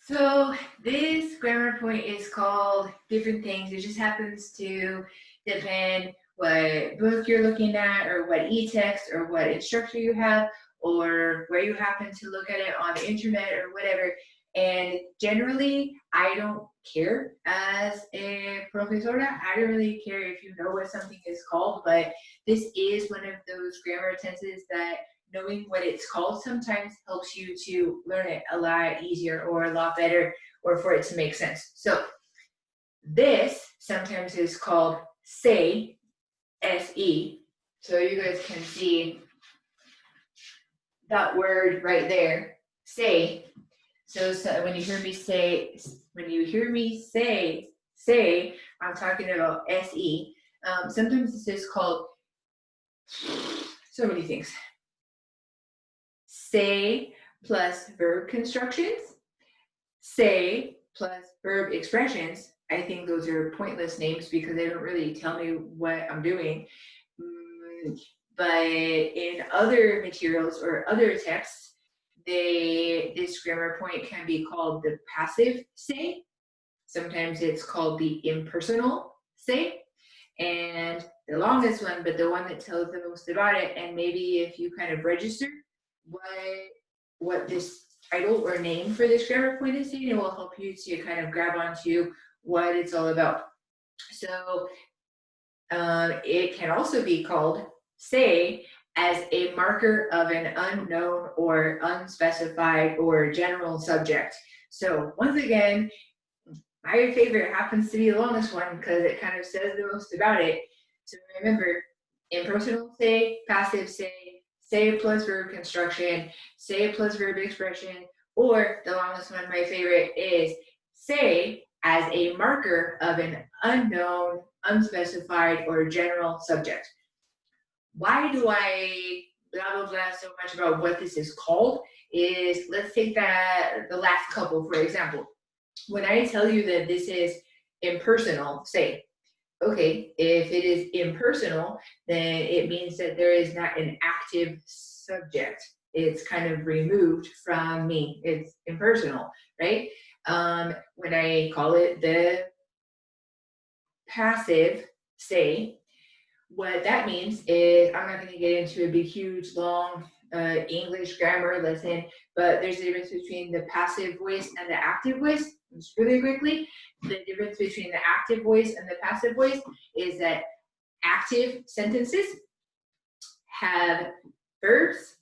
So this grammar point is called different things. It just happens to depend what book you're looking at or what e-text or what instructor you have or where you happen to look at it on the internet or whatever. And generally, I don't care as a profesora. I don't really care if you know what something is called, but this is one of those grammar tenses that knowing what it's called sometimes helps you to learn it a lot easier or a lot better or for it to make sense. So this sometimes is called say, S-E. So you guys can see that word right there, say. So when you hear me say, say, I'm talking about S-E. Sometimes this is called so many things. Say plus verb constructions, say plus verb expressions. I think those are pointless names because they don't really tell me what I'm doing. But in other materials or other texts, this grammar point can be called the passive say. Sometimes it's called the impersonal say. And the longest one, but the one that tells the most about it, and maybe if you kind of register what this title or name for this grammar point is saying, it will help you to kind of grab onto what it's all about. So it can also be called say as a marker of an unknown or unspecified or general subject. So once again, my favorite happens to be the longest one because it kind of says the most about it. So remember, impersonal say, passive say plus verb construction, say plus verb expression, or the longest one, my favorite, is say as a marker of an unknown, unspecified, or general subject. Why do I blah, blah, blah so much about what this is called is, let's take the last couple, for example. When I tell you that this is impersonal, say, okay, if it is impersonal, then it means that there is not an active subject. It's kind of removed from me. It's impersonal, right? When I call it the passive say, what that means is, I'm not going to get into a big, huge, long English grammar lesson, but there's a difference between the passive voice and the active voice. Just really quickly, the difference between the active voice and the passive voice is that active sentences have verbs,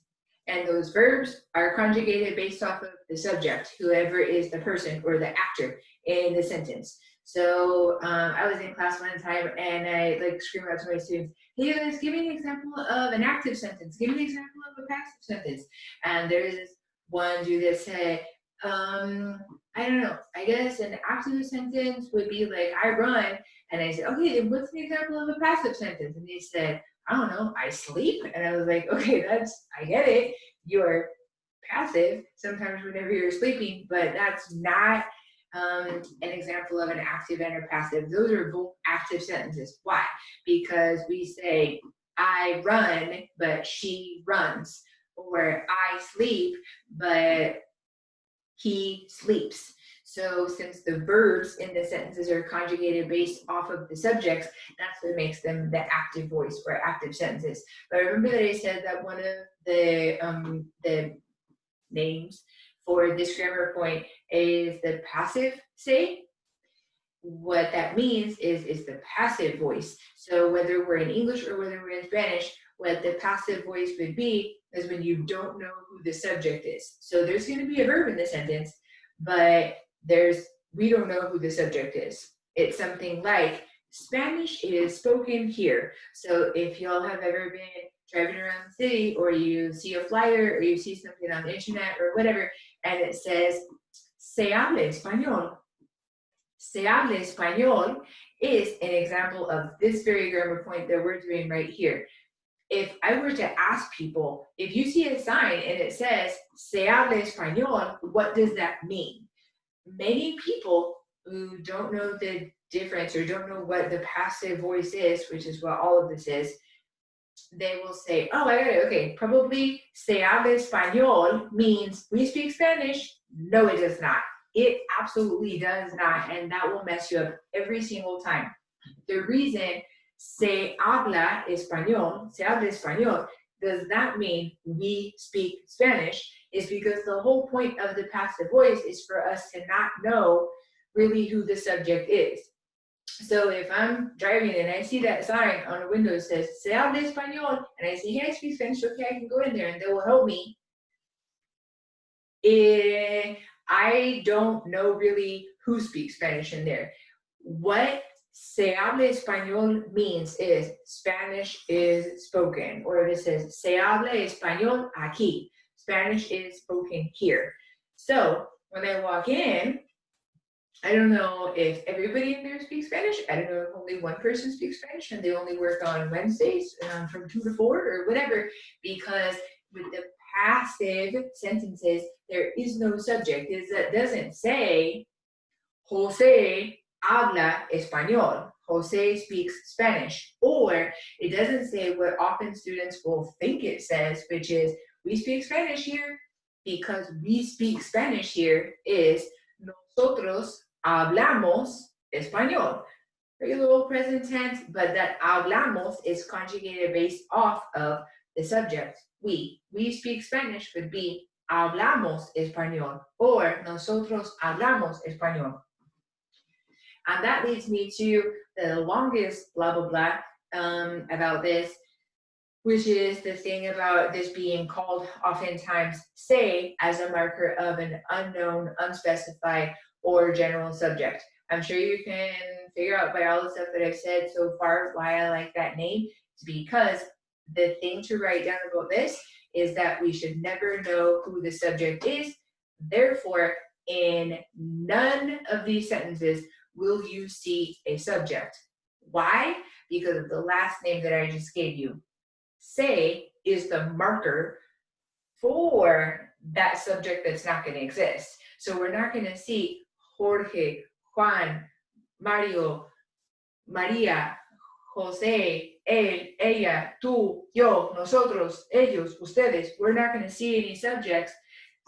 and those verbs are conjugated based off of the subject, whoever is the person or the actor in the sentence. So I was in class one time and I screamed out to my students, hey guys, give me an example of an active sentence. Give me an example of a passive sentence. And there's this one dude that said, I don't know, I guess an active sentence would be like, I run. And I said, okay, then what's an example of a passive sentence? And they said, I don't know, I sleep. And I was like, okay, I get it. You're passive sometimes whenever you're sleeping, but that's not an example of an active and a passive. Those are both active sentences. Why? Because we say, I run, but she runs. Or I sleep, but he sleeps. So since the verbs in the sentences are conjugated based off of the subjects, that's what makes them the active voice or active sentences. But remember that I said that one of the names for this grammar point is the passive say. What that means is the passive voice. So whether we're in English or whether we're in Spanish, what the passive voice would be is when you don't know who the subject is. So there's going to be a verb in the sentence, but we don't know who the subject is. It's something like, Spanish is spoken here. So if y'all have ever been driving around the city, or you see a flyer, or you see something on the internet or whatever, and it says, se habla español. Se habla español is an example of this very grammar point that we're doing right here. If I were to ask people, if you see a sign and it says, se habla español, what does that mean? Many people who don't know the difference or don't know what the passive voice is, which is what all of this is, they will say, oh, I got it. Okay, probably se habla español means we speak Spanish. No, it does not. It absolutely does not, and that will mess you up every single time. The reason se habla español does not mean we speak Spanish, is because the whole point of the passive voice is for us to not know really who the subject is. So if I'm driving and I see that sign on the window that says se habla español, and I say, hey, I speak Spanish, okay, I can go in there and they will help me. I don't know really who speaks Spanish in there. What se habla español means is Spanish is spoken, or if it says se habla español aquí, Spanish is spoken here. So when I walk in, I don't know if everybody in there speaks Spanish. I don't know if only one person speaks Spanish and they only work on Wednesdays from 2 to 4 or whatever, because with the passive sentences, there is no subject. It doesn't say Jose habla español. Jose speaks Spanish. Or it doesn't say what often students will think it says, which is we speak Spanish here, because we speak Spanish here is nosotros hablamos español. Regular present tense, but that hablamos is conjugated based off of the subject. We speak Spanish would be hablamos español, or nosotros hablamos español. And that leads me to the longest blah, blah, blah about this, which is the thing about this being called oftentimes say as a marker of an unknown, unspecified, or general subject. I'm sure you can figure out by all the stuff that I've said so far why I like that name. It's because the thing to write down about this is that we should never know who the subject is. Therefore, in none of these sentences will you see a subject. Why? Because of the last name that I just gave you. Say is the marker for that subject that's not going to exist. So we're not going to see Jorge, Juan, Mario, Maria, Jose, él, ella, tú, yo, nosotros, ellos, ustedes. We're not going to see any subjects.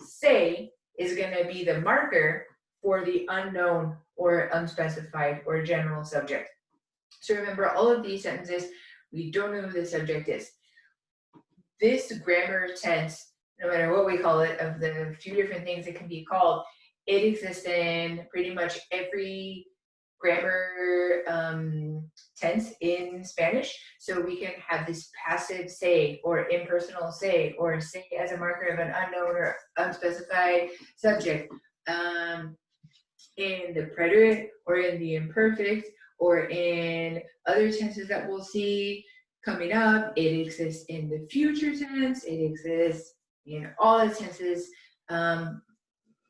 Say is going to be the marker for the unknown or unspecified or general subject. So remember, all of these sentences, we don't know who the subject is. This grammar tense, no matter what we call it, of the few different things it can be called, it exists in pretty much every grammar tense in Spanish. So we can have this passive say, or impersonal say, or say as a marker of an unknown or unspecified subject. In the preterite, or in the imperfect, or in other tenses that we'll see coming up. It exists in the future tense. It exists in all the tenses,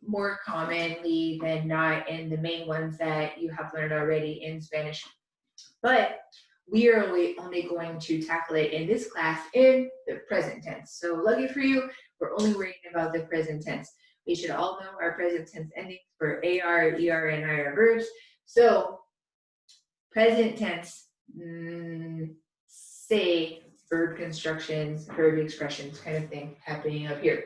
more commonly than not in the main ones that you have learned already in Spanish. But we are only going to tackle it in this class in the present tense. So lucky for you, we're only worrying about the present tense. We should all know our present tense endings for AR, ER, and IR verbs. So present tense, say, verb constructions, verb expressions kind of thing happening up here.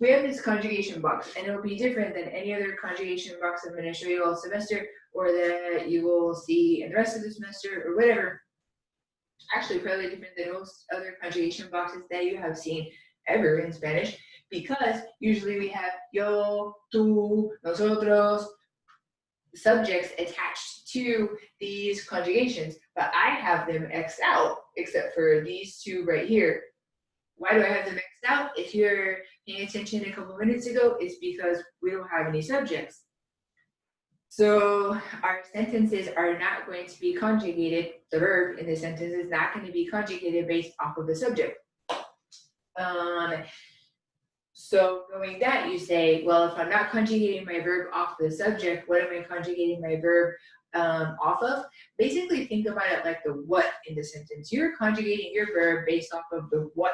We have this conjugation box, and it will be different than any other conjugation box I'm going to show you all semester, or that you will see in the rest of the semester, or whatever. Actually, probably different than most other conjugation boxes that you have seen ever in Spanish, because usually we have yo, tú, nosotros, subjects attached to these conjugations, but I have them X'd out, except for these two right here. Why do I have them X'd out? If you're paying attention a couple minutes ago, it's because we don't have any subjects. So our sentences are not going to be conjugated. The verb in the sentence is not going to be conjugated based off of the subject. So knowing that, you say, well, if I'm not conjugating my verb off the subject, what am I conjugating my verb off of? Basically, think about it like the what in the sentence. You're conjugating your verb based off of the what.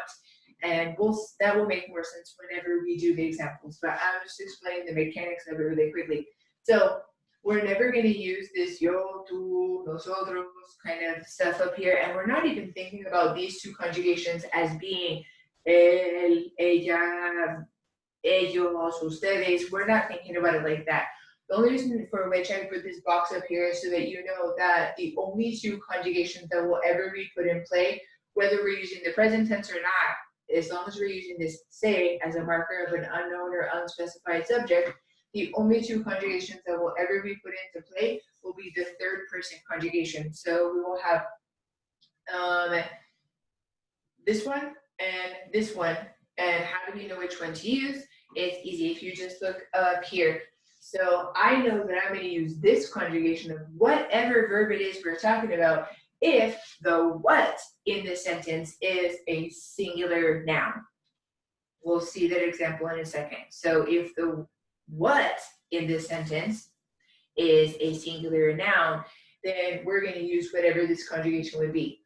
And that will make more sense whenever we do the examples. But I'll just explain the mechanics of it really quickly. So we're never going to use this yo, tú, nosotros kind of stuff up here. And we're not even thinking about these two conjugations as being él, ella, ellos, ustedes. We're not thinking about it like that. The only reason for which I put this box up here is so that you know that the only two conjugations that will ever be put in play, whether we're using the present tense or not, as long as we're using this say as a marker of an unknown or unspecified subject, the only two conjugations that will ever be put into play will be the third person conjugation. So we will have this one and this one. And how do we know which one to use? It's easy if you just look up here. So I know that I'm going to use this conjugation of whatever verb it is we're talking about if the what in the sentence is a singular noun. We'll see that example in a second. So if the what in this sentence is a singular noun, then we're going to use whatever this conjugation would be.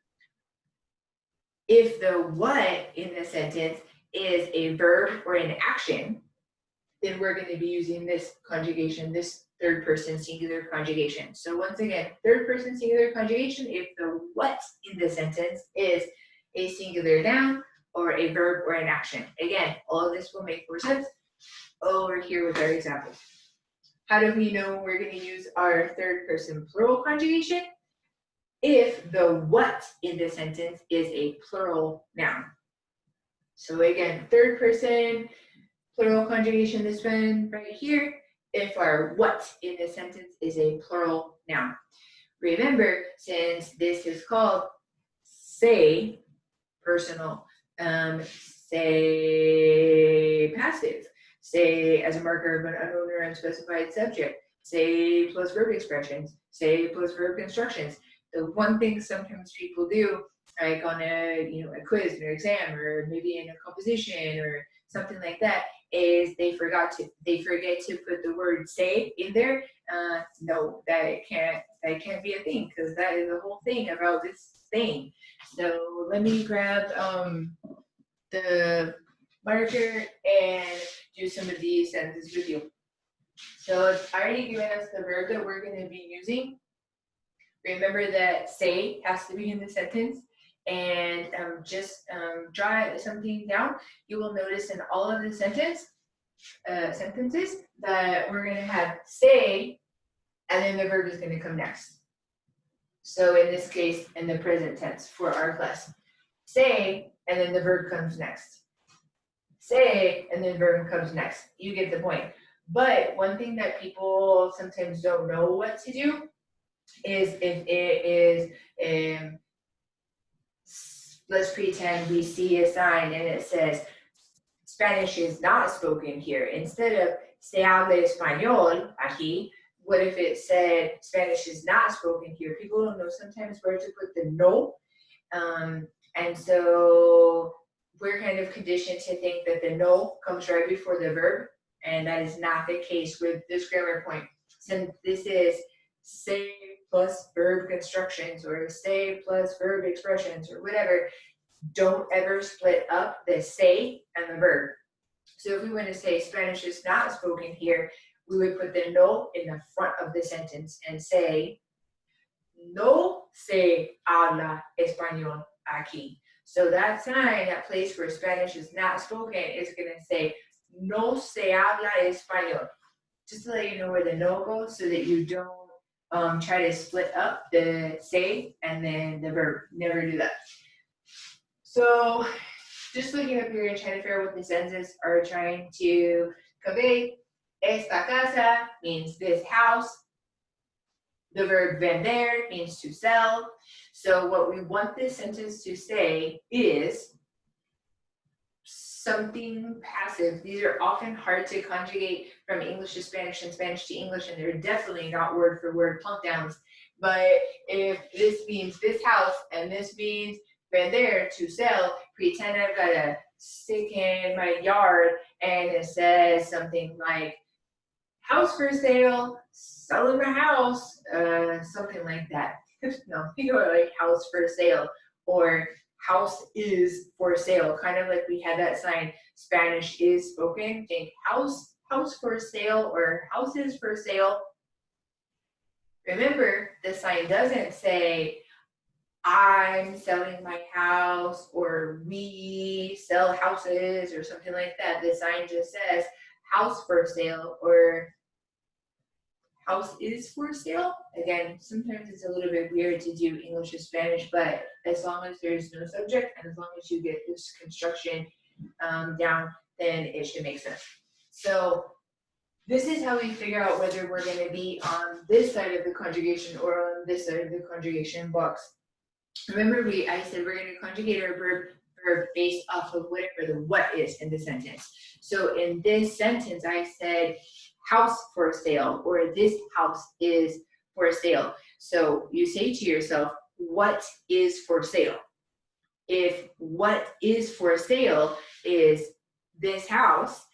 If the what in the sentence is a verb or an action, then we're going to be using this conjugation, this third person singular conjugation. So once again, third person singular conjugation if the what in the sentence is a singular noun or a verb or an action. Again, all of this will make more sense over here with our examples. How do we know we're going to use our third person plural conjugation? If the what in the sentence is a plural noun. So again, third person plural conjugation, this one right here, if our what in the sentence is a plural noun. Remember, since this is called say personal, say passive, say as a marker of an unknown or unspecified subject, say plus verb expressions, say plus verb constructions. The one thing sometimes people do, like on a a quiz or exam or maybe in a composition or something like that, is they forget to put the word say in there. No, that can't be a thing because that is the whole thing about this thing. So let me grab the marker and do some of these sentences with you. So it's already given us the verb that we're going to be using. Remember that say has to be in the sentence, and just draw something down. You will notice in all of the sentences that we're going to have say, and then the verb is going to come next. So in this case, in the present tense for our class, say, and then the verb comes next. Say, and then verb comes next. You get the point. But one thing that people sometimes don't know what to do is if it is, let's pretend we see a sign and it says, Spanish is not spoken here. Instead of se habla español aquí, what if it said Spanish is not spoken here? People don't know sometimes where to put the no. And so we're kind of conditioned to think that the no comes right before the verb. And that is not the case with this grammar point. Since this is say plus verb constructions or say plus verb expressions or whatever, don't ever split up the say and the verb. So if we want to say Spanish is not spoken here, we would put the no in the front of the sentence and say, no se habla español aquí. So that sign, that place where Spanish is not spoken, is going to say, no se habla español. Just to let you know where the no goes so that you don't try to split up the say and then the verb. Never do that. So just looking up here and trying to figure out what the sentences are trying to convey. Esta casa means this house. The verb vender means to sell. So what we want this sentence to say is something passive. These are often hard to conjugate from English to Spanish and Spanish to English, and they're definitely not word for word plunk downs. But if this means this house and this means vender, to sell, pretend I've got a stick in my yard and it says something like house for sale, selling my house, something like that. No, think about like house for sale or house is for sale, kind of like we had that sign, Spanish is spoken. Think house for sale or houses for sale. Remember, the sign doesn't say I'm selling my house, or we sell houses, or something like that. The sign just says house for sale, or house is for sale. Again, sometimes it's a little bit weird to do English to Spanish, but as long as there's no subject and as long as you get this construction down, then it should make sense. So this is how we figure out whether we're going to be on this side of the conjugation or on this side of the conjugation box. Remember, I said we're going to conjugate our verb based off of whatever the what is in the sentence. So in this sentence, I said house for sale, or this house is for sale. So you say to yourself, what is for sale? If what is for sale is this house,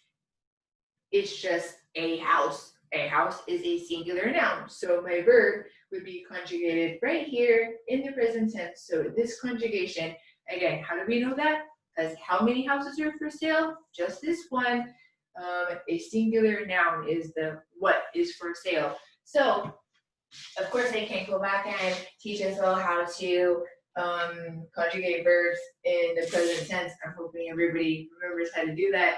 it's just a house. A house is a singular noun. So my verb would be conjugated right here in the present tense. So this conjugation, again, how do we know that? Because how many houses are for sale? Just this one. A singular noun is the what is for sale. So of course I can go back and teach us all how to conjugate verbs in the present tense. I'm hoping everybody remembers how to do that,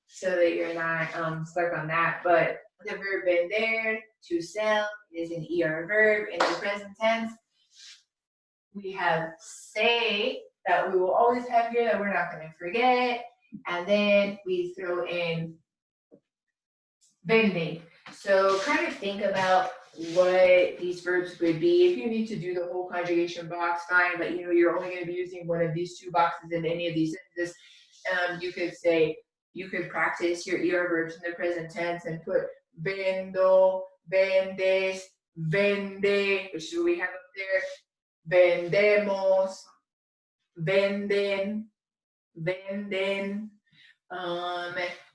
so that you're not stuck on that. But the verb vender, to sell, is an ER verb. In the present tense, we have say, that we will always have here, that we're not going to forget. And then we throw in vende. So kind of think about what these verbs would be. If you need to do the whole conjugation box, fine, but you're only going to be using one of these two boxes in any of these sentences. You could practice your ER verbs in the present tense and put vendo, vendes, vende, which is what we have up there, vendemos, venden, venden.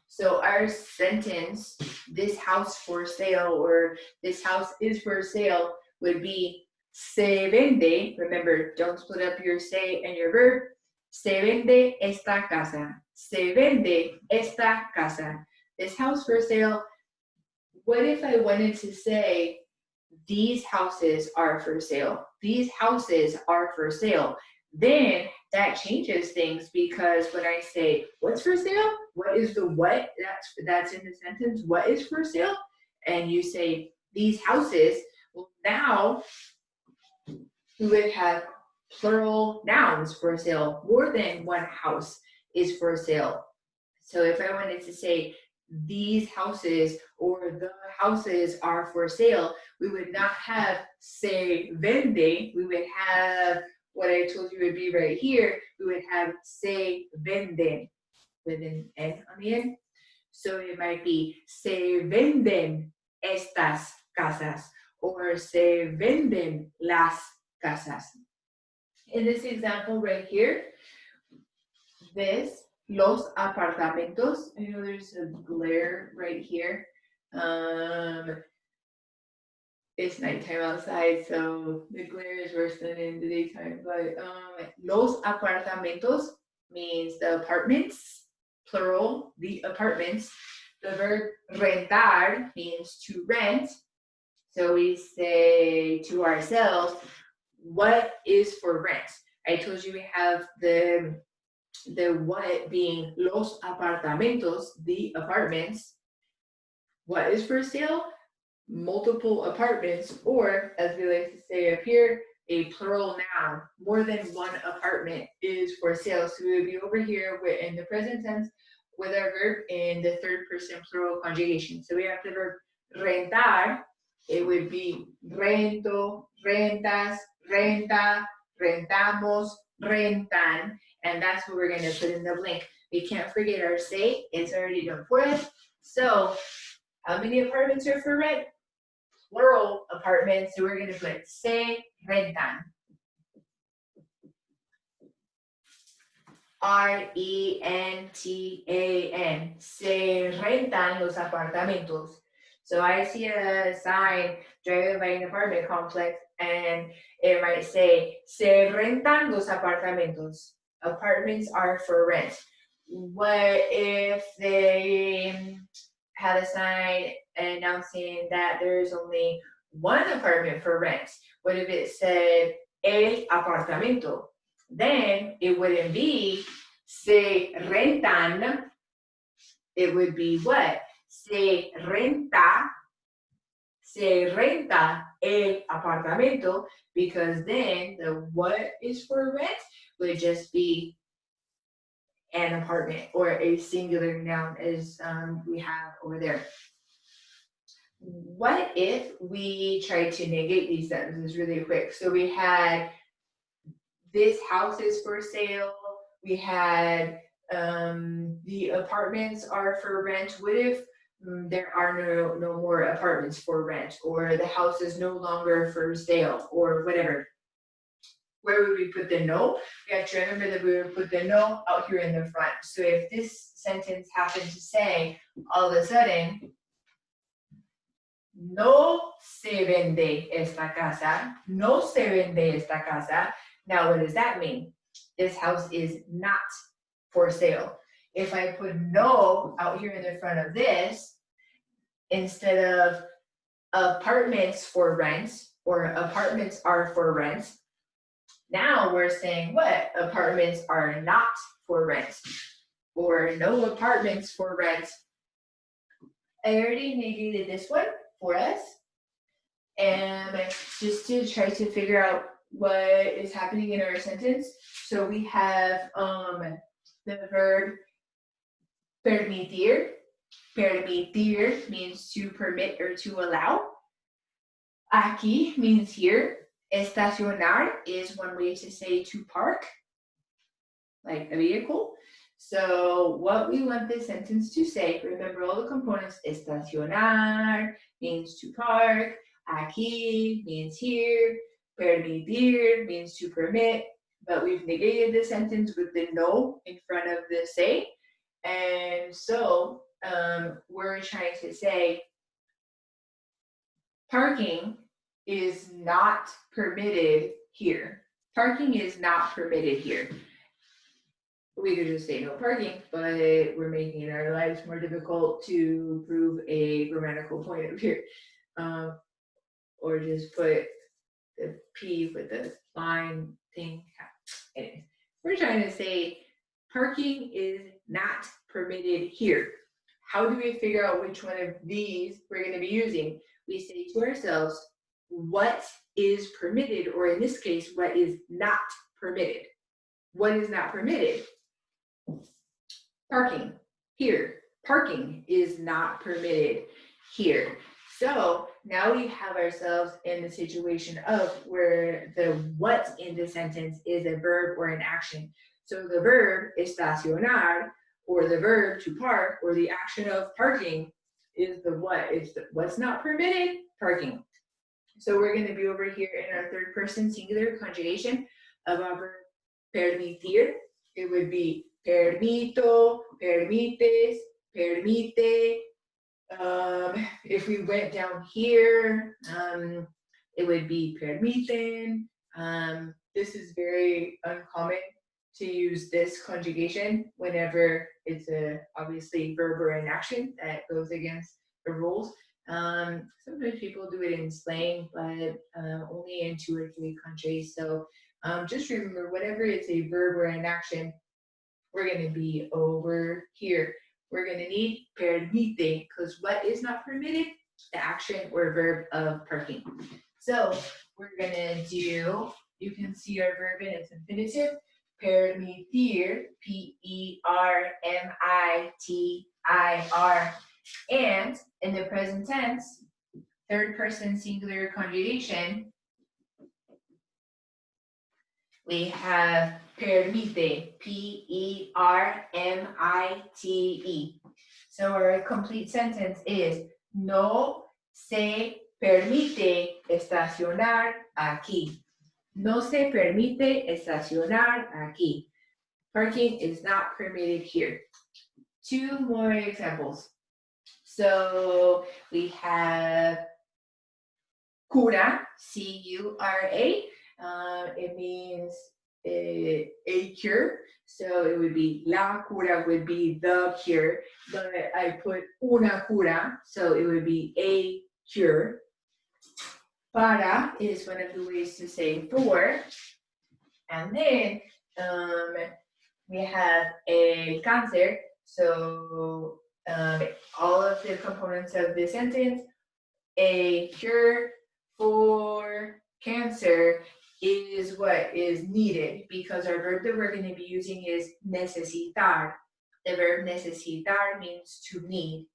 So our sentence, this house for sale, or this house is for sale, would be se vende. Remember, don't split up your say and your verb. Se vende esta casa. Se vende esta casa. This house for sale. What if I wanted to say, these houses are for sale? These houses are for sale. Then that changes things, because when I say what's for sale, what is the what that's in the sentence? What is for sale? And you say these houses. Well, now we would have plural nouns for sale. More than one house is for sale. So if I wanted to say these houses or the houses are for sale, we would not have se vende. We would have what I told you would be right here. We would have se venden with an N on the end. So it might be se venden estas casas, or se venden las casas. In this example right here, los apartamentos. I know there's a glare right here. It's nighttime outside, so the glare is worse than in the daytime. But los apartamentos means the apartments, plural, the apartments. The verb rentar means to rent. So we say to ourselves, what is for rent? I told you we have the what being los apartamentos, the apartments. What is for sale? Multiple apartments, or as we like to say up here, a plural noun. More than one apartment is for sale. So we would be over here in the present tense with our verb in the third person plural conjugation. So we have the verb rentar. It would be rento, rentas, renta, rentamos, rentan. And that's what we're going to put in the blank. We can't forget our say. It's already done for us. So how many apartments are for rent? Plural apartments. So we're going to put se rentan. R-E-N-T-A-N. Se rentan los apartamentos. So I see a sign driving by an apartment complex, and it might say, se rentan los apartamentos. Apartments are for rent. What if they had a sign announcing that there's only one apartment for rent? What if it said el apartamento. Then it wouldn't be se rentan. It would be what? Se renta el apartamento, because then the what is for rent would just be an apartment or a singular noun as we have over there. What if we tried to negate these sentences really quick? So we had this house is for sale. We had the apartments are for rent. What if there are no more apartments for rent, or the house is no longer for sale, or whatever? Where would we put the no? We have to remember that we would put the no out here in the front. So if this sentence happened to say all of a sudden, no se vende esta casa, no se vende esta casa. Now, what does that mean? This house is not for sale. If I put no out here in the front of this, instead of apartments for rent or apartments are for rent, now we're saying what? Apartments are not for rent, or no apartments for rent. I already negated this one for us, and just to try to figure out what is happening in our sentence. So we have the verb permitir. Permitir means to permit or to allow. Aquí means here. Estacionar is one way to say to park, like a vehicle. So what we want this sentence to say, remember all the components. Estacionar means to park. Aquí means here. Permitir means to permit. But we've negated the sentence with the no in front of the say. And so we're trying to say parking is not permitted here. Parking is not permitted here. We could just say no parking, but we're making our lives more difficult to prove a grammatical point up here. Or just put the P with the line thing. Anyways, we're trying to say parking is not permitted here. How do we figure out which one of these we're going to be using? We say to ourselves, what is permitted, or in this case, what is not permitted? What is not permitted? Parking here. Parking is not permitted here. So now we have ourselves in the situation of where the what in the sentence is a verb or an action. So the verb estacionar, or the verb to park, or the action of parking is the what. It's the what's not permitted, parking. So we're going to be over here in our third person singular conjugation of our verb permitir. It would be permito, permites, permite. If we went down here, it would be permiten. This is very uncommon to use this conjugation whenever it's a obviously verb or an action that goes against the rules. Sometimes people do it in slang, but only in 2 or 3 countries. So just remember, whenever it's a verb or an action, we're going to be over here. We're going to need permite, because what is not permitted? The action or verb of parking. So we're going to do, you can see our verb in its infinitive, permitir, P-E-R-M-I-T-I-R. And in the present tense, third person singular conjugation, we have permite, P-E-R-M-I-T-E. So our complete sentence is, no se permite estacionar aquí. No se permite estacionar aquí. Parking is not permitted here. 2 more examples. So we have cura, C-U-R-A. It means a cure. So it would be la cura would be the cure, but I put una cura, so it would be a cure. Para is one of the ways to say for. And then we have el cáncer. So all of the components of the sentence, a cure for cancer is what is needed, because our verb that we're going to be using is necesitar. The verb necesitar means to need.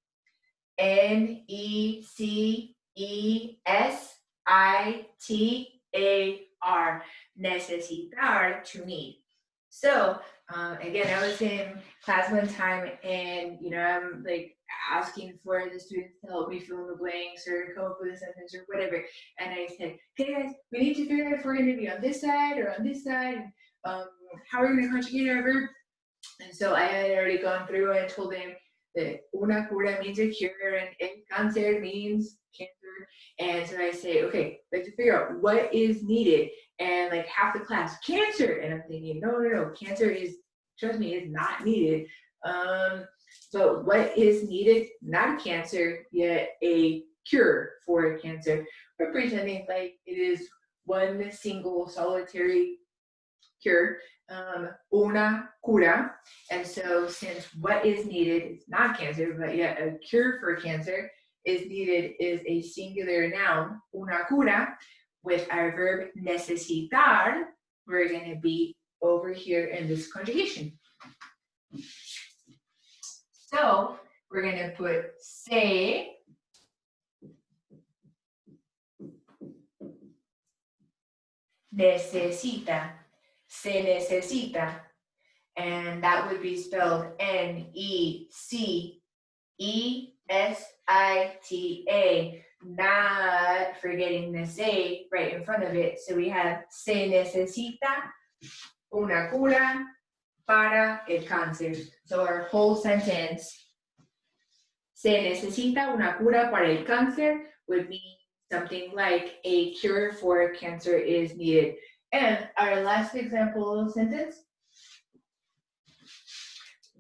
Necesitar, necesitar, to need. So again, I was in class one time, and I'm like asking for the students to help me fill in the blanks or come up with a sentence or whatever. And I said, "Okay, guys, we need to figure out if we're going to be on this side or on this side. How are we going to conjugate our verb?" And so I had already gone through and told them that una cura means a cure and el cáncer means cancer. And so I say, okay, let's figure out what is needed. And like half the class, cancer. And I'm thinking, no, cancer is, trust me, is not needed. But what is needed? Not a cancer, yet a cure for cancer. We're pretending like it is one single solitary cure, una cura. And so since what is needed is not cancer, but yet a cure for cancer is needed is a singular noun, una cura, with our verb necesitar, we're going to be over here in this conjugation. So we're going to put se necesita. Se necesita, and that would be spelled Necesita, not forgetting the se right in front of it. So we have se necesita una cura para el cáncer. So our whole sentence, se necesita una cura para el cáncer, would mean something like a cure for cancer is needed. And our last example sentence,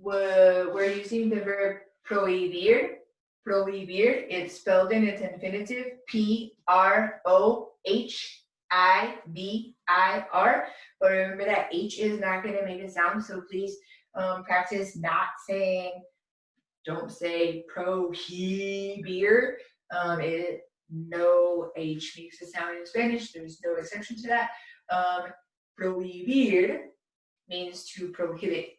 we're using the verb prohibir. Prohibir, it's spelled in its infinitive, Prohibir. But remember that H is not going to make a sound, so please practice not saying, don't say prohibir. No H makes a sound in Spanish. There's no exception to that. Prohibir means to prohibit.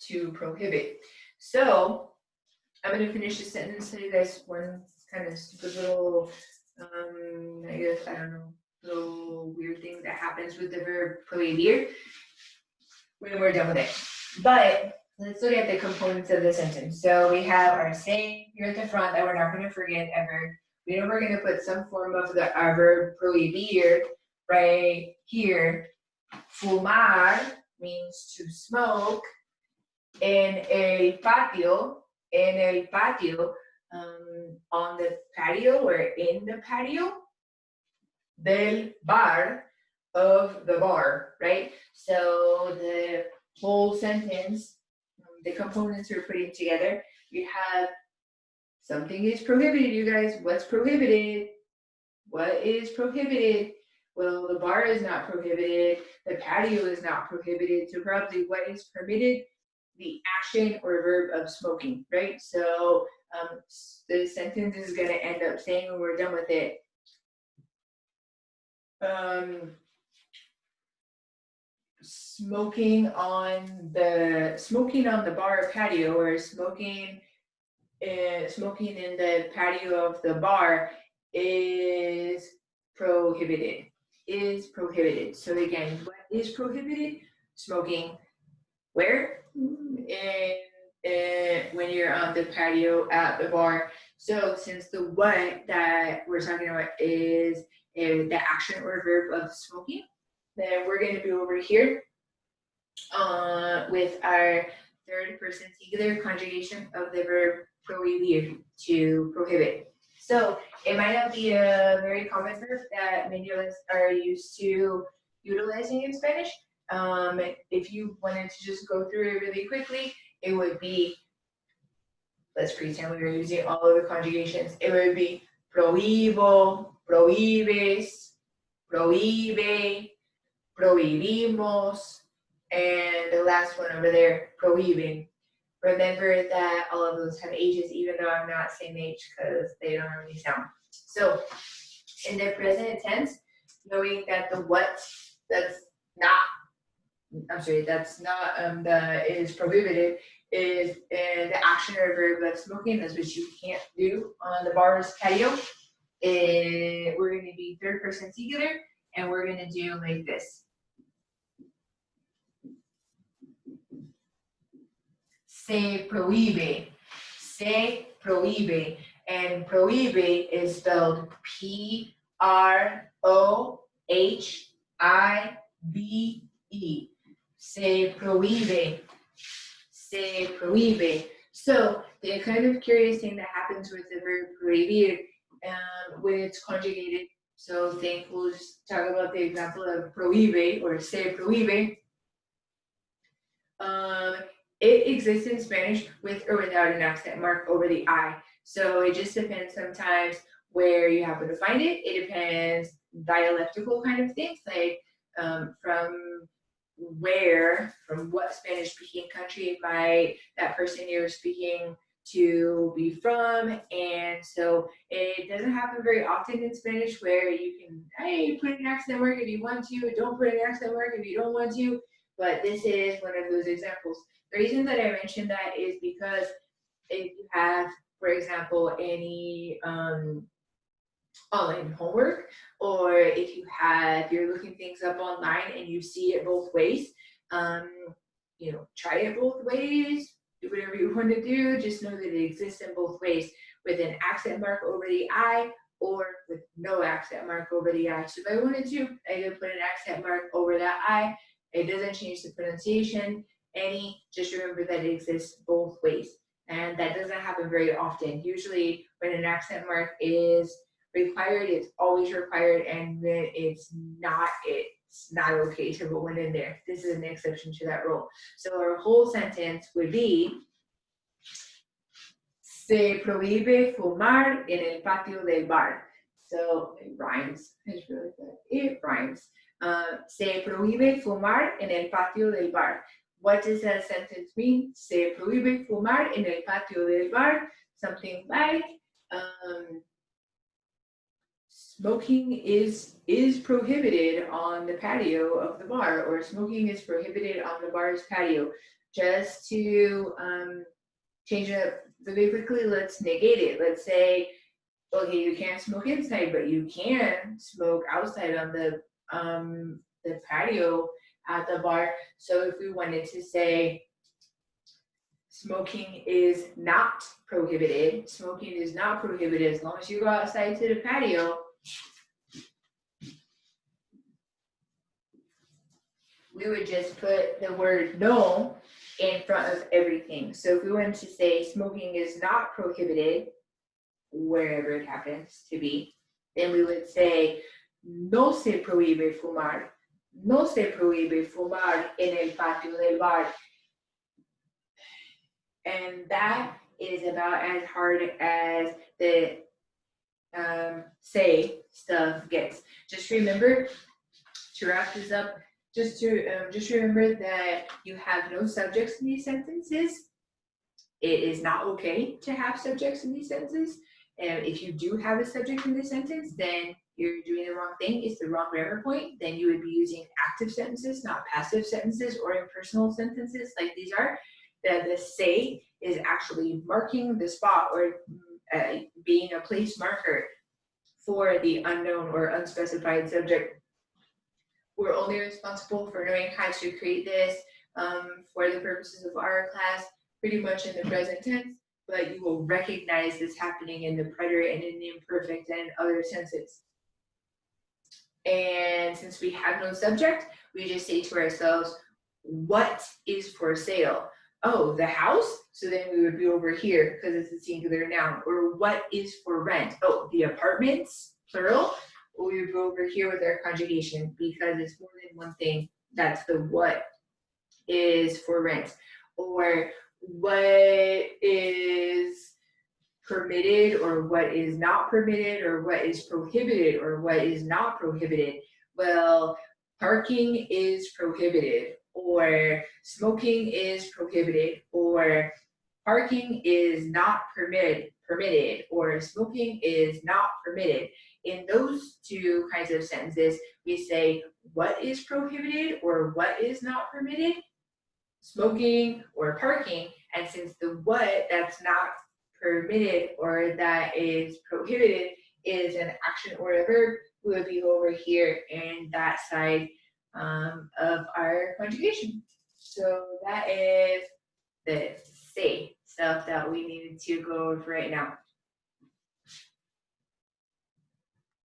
To prohibit. So I'm going to finish this sentence. Tell you guys one kind of stupid little, I guess, I don't know, little weird thing that happens with the verb prohibir when we're done with it. But let's look at the components of the sentence. So we have our say here at the front that we're not going to forget ever. We know we're going to put some form of our verb prohibir right here. Fumar means to smoke. En el patio, on the patio or in the patio del bar, of the bar, right? So the whole sentence, the components we're putting together, you have something is prohibited, you guys. What's prohibited? What is prohibited? Well, the bar is not prohibited. The patio is not prohibited. So probably what is permitted? The action or verb of smoking, right? So the sentence is going to end up saying when we're done with it, smoking on the bar patio, or smoking in the patio of the bar is prohibited. So again, what is prohibited? Smoking where? When you're on the patio at the bar. So since the what that we're talking about is the action or verb of smoking, then we're going to be over here with our third person singular conjugation of the verb prohibir, to prohibit. So it might not be a very common verb that many of us are used to utilizing in Spanish. If you wanted to just go through it really quickly, it would be, let's pretend we were using all of the conjugations. It would be prohíbo, prohíbes, prohíbe, prohibimos, and the last one over there, prohíben. Remember that all of those have H's, even though I'm not saying H because they don't really sound. So in the present tense, knowing that the what that's not, that's not the is prohibited is the action or verb of smoking. That's what you can't do on the bar's patio. We're going to be third person singular, and we're going to do like this. Se prohíbe, se prohíbe, and prohíbe is spelled P-R-O-H-I-B-E. Se prohíbe, se prohíbe. So the kind of curious thing that happens with the verb prohibir when it's conjugated. So we'll just talk about the example of prohíbe or se prohíbe. It exists in Spanish with or without an accent mark over the I. So it just depends sometimes where you happen to find it. It depends dialectical kind of things, like from what Spanish speaking country might that person you're speaking to be from. And so it doesn't happen very often in Spanish where you can, hey, put an accent mark if you want to, don't put an accent mark if you don't want to. But this is one of those examples. The reason that I mentioned that is because if you have, for example, any online homework, or if you're looking things up online and you see it both ways, try it both ways, do whatever you want to do, just know that it exists in both ways, with an accent mark over the I or with no accent mark over the I. So if I wanted to, I could put an accent mark over that I. It doesn't change the pronunciation any, just remember that it exists both ways. And that doesn't happen very often. Usually when an accent mark is required, it's always required, and then it's not okay to put one in there. This is an exception to that rule. So our whole sentence would be: se prohíbe fumar en el patio del bar. So it rhymes. It's really good. It rhymes. Se prohíbe fumar en el patio del bar. What does that sentence mean? Se prohíbe fumar en el patio del bar. Something like smoking is prohibited on the patio of the bar, or smoking is prohibited on the bar's patio. Just to change it up really quickly, let's negate it. Let's say, okay, you can't smoke inside, but you can smoke outside on the patio at the bar. So if we wanted to say smoking is not prohibited, smoking is not prohibited as long as you go outside to the patio, we would just put the word no in front of everything. So if we wanted to say smoking is not prohibited, wherever it happens to be, then we would say no se prohíbe fumar. No se prohíbe fumar en el patio del bar. And that is about as hard as the say stuff gets. Just remember, to wrap this up, just remember that you have no subjects in these sentences. It is not okay to have subjects in these sentences. And if you do have a subject in this sentence, then you're doing the wrong thing. It's the wrong grammar point. Then you would be using active sentences, not passive sentences or impersonal sentences like these are. The say is actually marking the spot or being a place marker for the unknown or unspecified subject. We're only responsible for knowing how to create this for the purposes of our class, pretty much in the present tense, but you will recognize this happening in the preterite and in the imperfect and other tenses. And since we have no subject, we just say to ourselves, what is for sale? Oh, the house? So then we would be over here because it's a singular noun. Or what is for rent? Oh, the apartments, plural. We would go over here with our conjugation because it's more than one thing. That's the what is for rent. Or what is permitted or what is not permitted or what is prohibited or what is not prohibited. Well, parking is prohibited or smoking is prohibited or parking is not permitted or smoking is not permitted. In those two kinds of sentences, we say what is prohibited or what is not permitted, smoking or parking. And since the what that's not permitted or that is prohibited is an action or a verb, we would be over here in that side of our conjugation. So that is the say stuff that we needed to go over right now.